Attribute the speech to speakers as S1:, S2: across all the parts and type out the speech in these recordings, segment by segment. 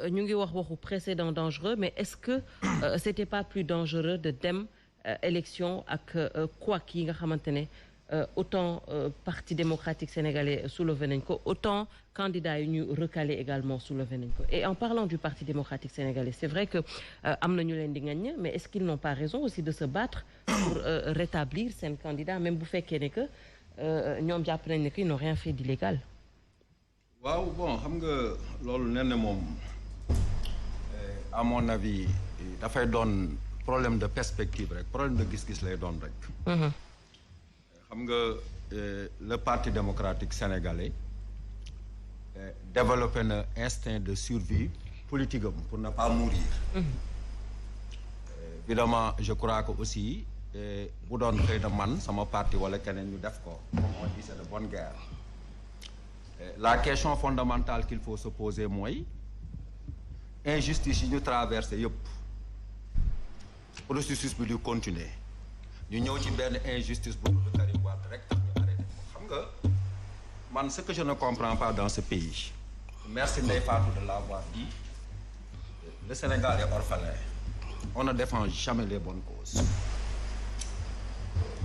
S1: ñu ngi wax waxu précédent dangereux mais est-ce que c'était pas plus dangereux de dem élection ak couac yi nga xamante ne autant parti démocratique sénégalais soulevé nañ ko autant candidats yi ñu recalé également soulevé nañ ko et en parlant du parti démocratique sénégalais c'est vrai que am na ñu leen di ŋaññ mais est-ce qu'ils n'ont pas raison aussi de se battre pour rétablir seen candidat même bu fekkee ne que ñoom jàpp nañ ne qu'ils n'ont rien fait d'illégal.
S2: waaw bon xam nga loolu nee na moom à mon avis dafay doon problème de perspective rek problème de gis-gis lay doon rek. xam nga le parti démocratique sénégalais développé na instinct de survie politique am pour ne pas mourir. Évidemment je crois que aussi bu doon xëy na man sama parti wala keneen ñu def ko comme on dit c'est de bonne guerre. La question fondamentale qu'il faut se poser mooy injustice yi ñu traversé yëpp processus bi di continuer ñu ñëw ci benn injustice bu dul Karim Wade rek tax ñu arrêté ko xam nga man ce que je ne comprends pas dans ce pays merci Ndeye Fatou de l'avoir dit le Sénégal est orphelin on ne défend jamais les bonnes causes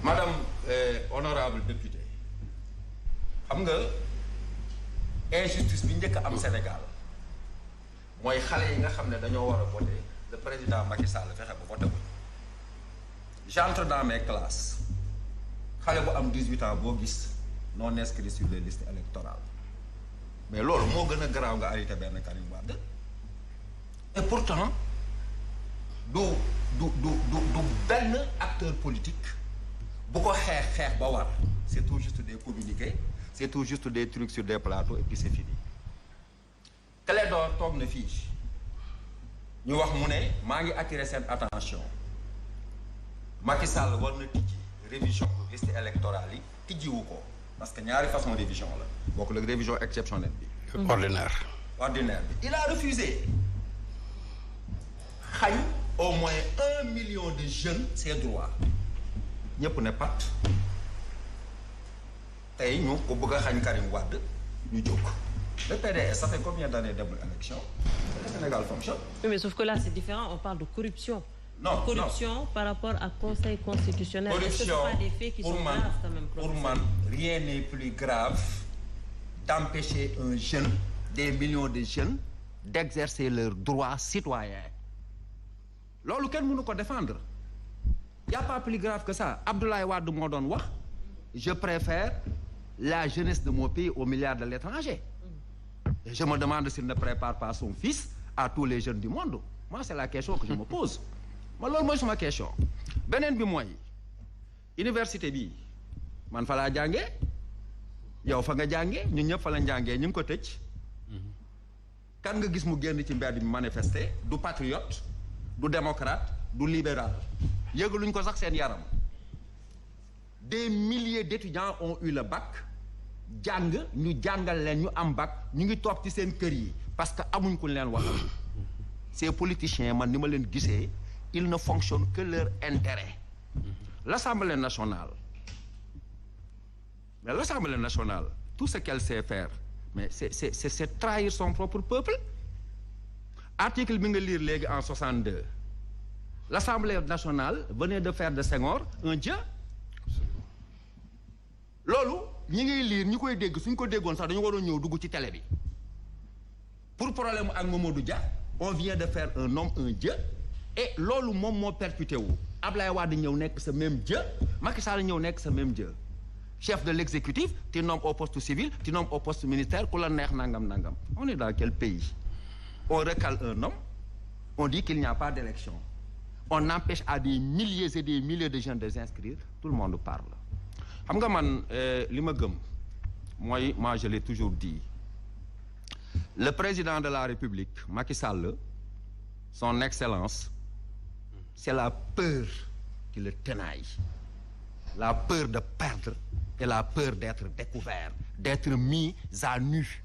S2: madame honorable députée xam nga injustice bi njëkk am Sénégal mooy xale yi nga xam ne dañoo war a voter le président Macky Sall fexe ba voté wuñ j'entre dans mes classes xale bu am 18 ans boo gis non inscrit sur les listes électorales mais loolu moo gën a garaaw nga arrêté benn Karim Wade et pourtant du benn acteur politique bu ko xeex ba war c'est tout juste des communiqués c'est tout juste des trucs sur des plateaux et puis c'est fini Clédor toog na fii ñu wax mu ne maa ngi attirer seen attention Macky Sall war na tijji révision liste électorale yi tijjiwu ko parce que ñaari façon révision la bokk la révision exceptionnelle bi ordinaire bi il a refusé xañ au moins 1 million de jeunes ses droits ñëpp ne pat tey ñu ko bëgg a xañ Karim Wade ñu jóg le PDS ça fait combien d'années demul élection le Sénégal fonctionne.
S1: Oui, mais sauf que là c'est différent on parle de corruption.
S2: Non,
S1: par rapport à conseil constitutionnel.
S2: Corruption,
S1: est-ce que c'est pas des faits qui sont graves quand même?
S2: Pour man rien n'est plus grave d'empêcher un jeune des millions de jeunes d'exercer leurs droits citoyens loolu kenn mënu ko défendre y a pas plus grave que ça Abdoulaye Wade moo doon wax je préfère la jeunesse de mon pays aux milliards de l'étranger et je me demande s'il ne prépare pas son fils à tous les jeunes du monde moi c'est la question que je me pose ma loolu mooy sama question beneen bi mooy université bi man fa laa jàngee yow fa nga jàngee ñun ñëpp fa la jàngee ñu ngi ko tëj kan nga gis mu génn ci mbedd bi manifester du patriote du démocrate du libéral yëgaluñ ko sax seen yaram des milliers d'étudiants ont eu le bac jàng ñu jàngal leen ñu am bac ñu ngi toog ci seen kër yi parce que amuñ ku leen wax ces politiciens man ni ma leen gisee ils ne fonctionnent que leur intérêt l'Assemblée nationale tout ce qu'elle sait faire mais c'est trahir son propre peuple article bi nga lire léegi en 62 l'Assemblée nationale venait de faire de Senghor un dieu loolu ñi ngay lire ñi koy dégg suñ ko déggoon sax dañu waroon ñëw dugg ci télé bi pour problème ak Mamadou Dia on vient de faire un homme un dieu et loolu moom moo perpétué wu Ablaye Wade ñëw nekk ce même dieu Macky Sall ñëw nekk ce même dieu chef de l'exécutif tu nommes au poste civil tu nommes au poste ministère ku la neex nangam on est dans quel pays on recale un homme on dit qu'il n'y a pas d'élection on empêche à des milliers et des milliers de jeunes de s'inscrire tout le monde parle xam nga man li ma gëm mooy moi je l'ai toujours dit le président de la République Macky Sall son excellence c'est la peur qui le tenaille la peur de perdre et la peur d'être découvert d'être mis à nu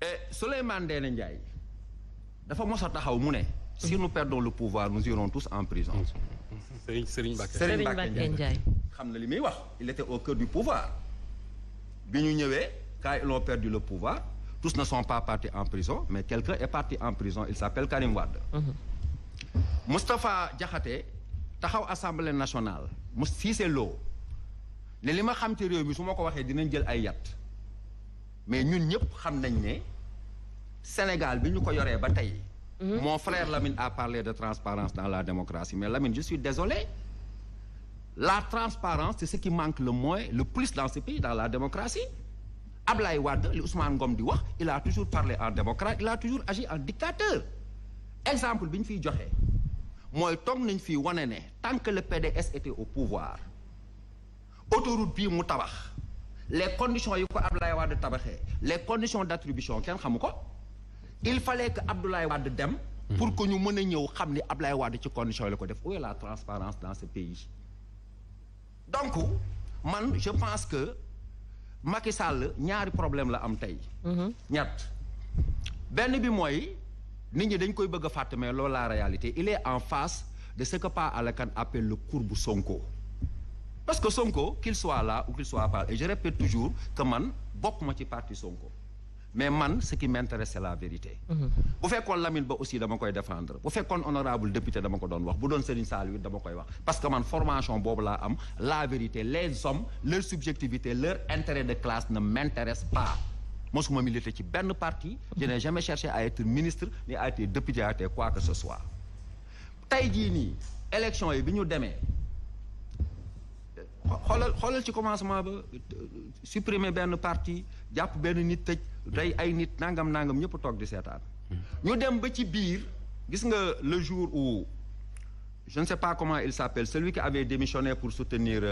S2: et Souleymane Ndéné Ndiaye dafa mos a taxaw mu ne si nous perdons le pouvoir nous irons tous en prison Serigne Mbacké Ndiaye xam na li muy wax il était au cœur du pouvoir bi ñu ñëwee quand ils ont perdu le pouvoir tous ne sont pas partis en prison mais quelqu'un est parti en prison il s'appelle Karim Wade. Moustapha Diakhaté taxaw assemblée nationale Cissé Lo ne li ma xam ci réew mi su ma ko waxee dinañ jël ay yat mais ñun ñëpp xam nañ ne Sénégal bi ñu ko yoree ba tey. Mon frère Lamine a parlé de transparence dans la démocratie mais Lamine je suis désolé la transparence c'est ce qui manque le plus dans ce pays dans la démocratie. Ablaye Wade li Ousmane Ngom di wax il a toujours parlé en démocrate il a toujours agi en dictateur exemple bi ñu fiy joxe mooy toog nañ fii wane ne tant que le PDS était au pouvoir autoroute bii mu tabax les conditions yi ko Ablaye Wade tabaxee les conditions d'attribution kenn xamu ko il fallait que Abdoulaye Wade dem pour que ñu mën a ñëw xam ni Ablaye Wade ci conditions yi la ko def où est la transparence dans ce pays donc man je pense que Macky Sall ñaari problème la am tey. ñett benn bi mooy nit ñi dañ koy bëgg a fàtte mais loolu la réalité il est en face de ce que Pa Alakan appelle le courbe Sonko parce que Sonko qu'il soit là ou qu'il soit pas et je répète toujours que man bokkuma ci parti Sonko mais man ce qui m'intéresse c'est la vérité. bu fekkoon Lamine Ba aussi dama koy défendre bu fekkoon honorable député dama ko doon wax bu doon Serigne Saliou it dama koy wax parce que man formation boobu laa am la vérité les hommes leur subjectivité leur intérêt de classe ne m'intéresse pas mosuma militer ci benn parti je n'ai jamais cherché à être ministre ni à être député à être quoi que ce soit tey jii nii élection yi bi ñu demee xoolal ci commencement ba supprimer benn parti jàpp benn nit tëj day ay nit nangam ñëpp toog di seetaan ñu dem ba ci biir gis nga le jour où je ne sais pas comment il s'appelle celui qui avait démissionné pour soutenir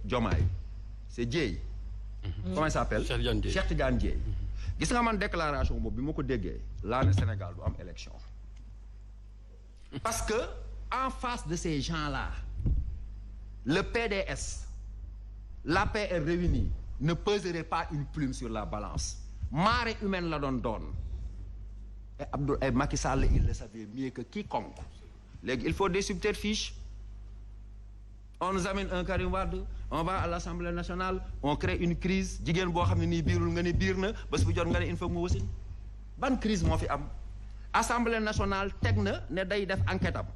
S2: Diomaye c'est Dièye comment il s'appelle Cheikh Tidiane Dièye gis nga man déclaration boobu bi ma ko déggee laa ne Sénégal du am élection parce que en face de ces gens-là le PDS l'APR réunis ne peserait pas une plume sur la balance marée humaine la doon et Macky Sall il le savait mieux que quiconque léegi il faut des subterfuges on nous amène un Karim Wade on va à l'Assemblée nationale on crée une crise jigéen boo xam ne nii biirul nga ne biir na bés bu jot nga ne il faut mu wasin ban crise moo fi am Assemblée nationale teg na ne day def enquête am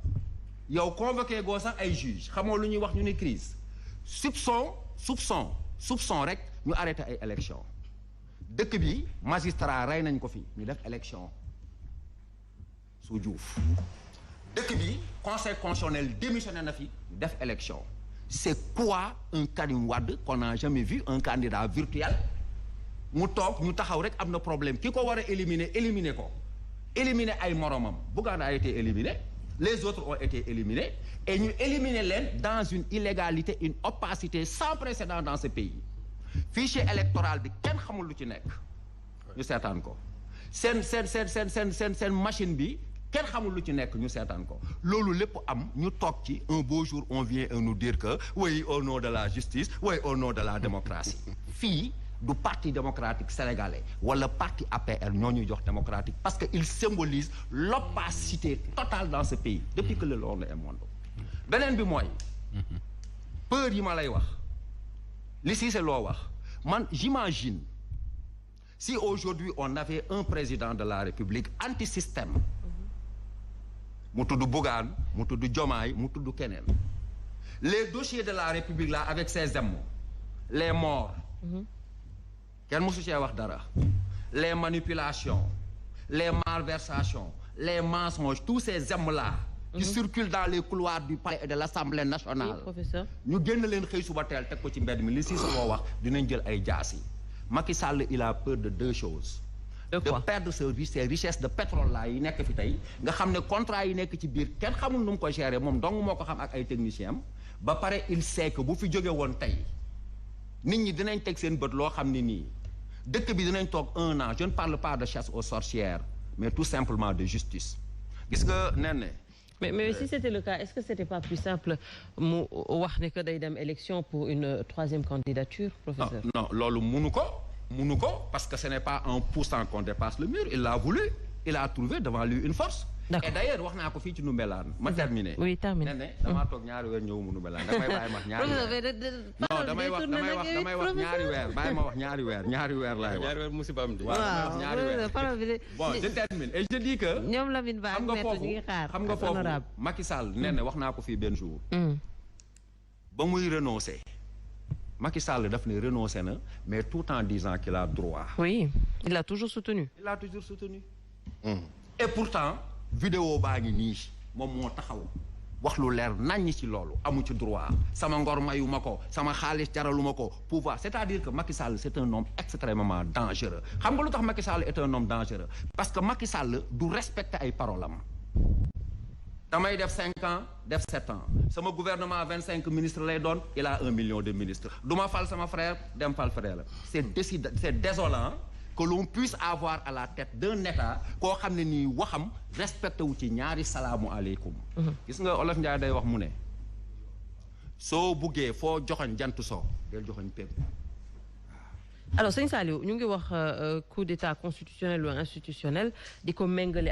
S2: yow convoqué goo sax ay juge xamoo lu ñuy wax ñu ne crise soupçon rek ñu arrêté ay élection dëkk bi magistrat rey nañ ko fi ñu def élection su Diouf dëkk bi conseil constitutionnel démissionné na fi ñu def élection c'est quoi un Karim Wade qu'on n'a jamais vu un candidat virtuel mu toog ñu taxaw rek am na problème ki ko war a éliminer ko éliminer ay moromam Bougane a été éliminé les autres ont été éliminés et ñu éliminer leen dans une illégalité une opacité sans précédent dans ce pays fichier électoral bi kenn xamul lu ci nekk ñu seetaan ko seen machine bi kenn xamul lu ci nekk ñu seetaan ko loolu lépp am ñu toog ci un beau jour on vient nous dire que oui au nom de la justice oui au nom de la démocratie fii du parti démocratique sénégalais wala parti APR ñoo ñuy jox démocratique parce que il symbolise l'opacité totale dans ce pays depuis que le monde est monde beneen bi mooy peur yi ma lay wax li si c'est loo wax man j'imagine si aujourd'hui on avait un président de la République anti-système mu tudd Bougane mu tudd Diomaye mu tudd keneen les dossiers de la République là avec ses émaux les morts kenn mosu cee wax dara les manipulations les malversations les mensonges tous ces émaux là qui circulent dans les couloirs du palais et de l'Assemblée nationale ñu génn leen xëy suba teel teg ko ci mbedd mi li si boo wax dinañ jël ay jaasi Macky Sall il a peur de deux choses de perdre ces richesses de pétrole là yi nekk fi tey nga xam ne contrat yi nekk ci biir kenn xamul nu mu ko gérer moom dong moo ko xam ak ay techniciens am ba pare il sait que bu fi jóge woon tey nit ñi dinañ teg seen bët loo xam ne nii dëkk bi dinañ toog 1 an je ne parle pas de chasse aux sorcières mais tout simplement de justice gis nga nen
S1: mais si c'était le cas est-ce que c'était pas plus simple mu wax ne que day dem élection pour une troisième candidature professeur
S2: non loolu munu ko parce que ce n'est pas en poussant qu'on dépasse le mur il l'a voulu il a trouvé devant lui une force et d'ailleurs wax naa ko fii ci Ndoumbelane ma terminé.
S1: oui terminé
S2: ne damaa toog ñaari weer ñëwuma Ndoumbelane damay bàyyi ma wax ñaari weer. non damay wax ñaari weer bàyyi ma wax ñaari weer laay wax.
S3: ñaari weer musiba am di.
S2: waaw damay wax ñaari weer bon je termine et je dis que.
S1: ñoom Lamine Ba ak Maître ñu ngi xaar.
S2: xam nga foofu Macky Sall ne wax naa ko fii benn jour. ba muy renoncer. Macky Sall daf ne renoncé na mais tout en disant qu'il a droit.
S1: oui il l'a toujours soutenu.
S2: Et pourtant vidéo baa ngi nii moom moo taxaw wax lu leer naññ ci loolu amu ci droit sama ngor mayu ma ko sama xaalis jaralu ma ko pouvoir c'est-à-dire que Macky Sall c'est un homme extrêmement dangereux xam nga lu tax Macky Sall est un homme dangereux parce que Macky Sall du respecter ay paroles am. damay def 5 ans def 7 ans sama gouvernement 25 ministres lay doon il a 1 million de ministres du ma fal sama frère dem fal frère la c'est désolant que l'on puisse avoir à la tête d'un État koo xam ne nii waxam respecté wu ci ñaari salaamu aleykum gis nga Olof Njaay day wax mu ne soo buggee foo joxoñ jant soo del joxoñ pépp.
S1: alors sëñ Saliou ñu ngi wax coup d'état constitutionnel ou institutionnel di ko méngale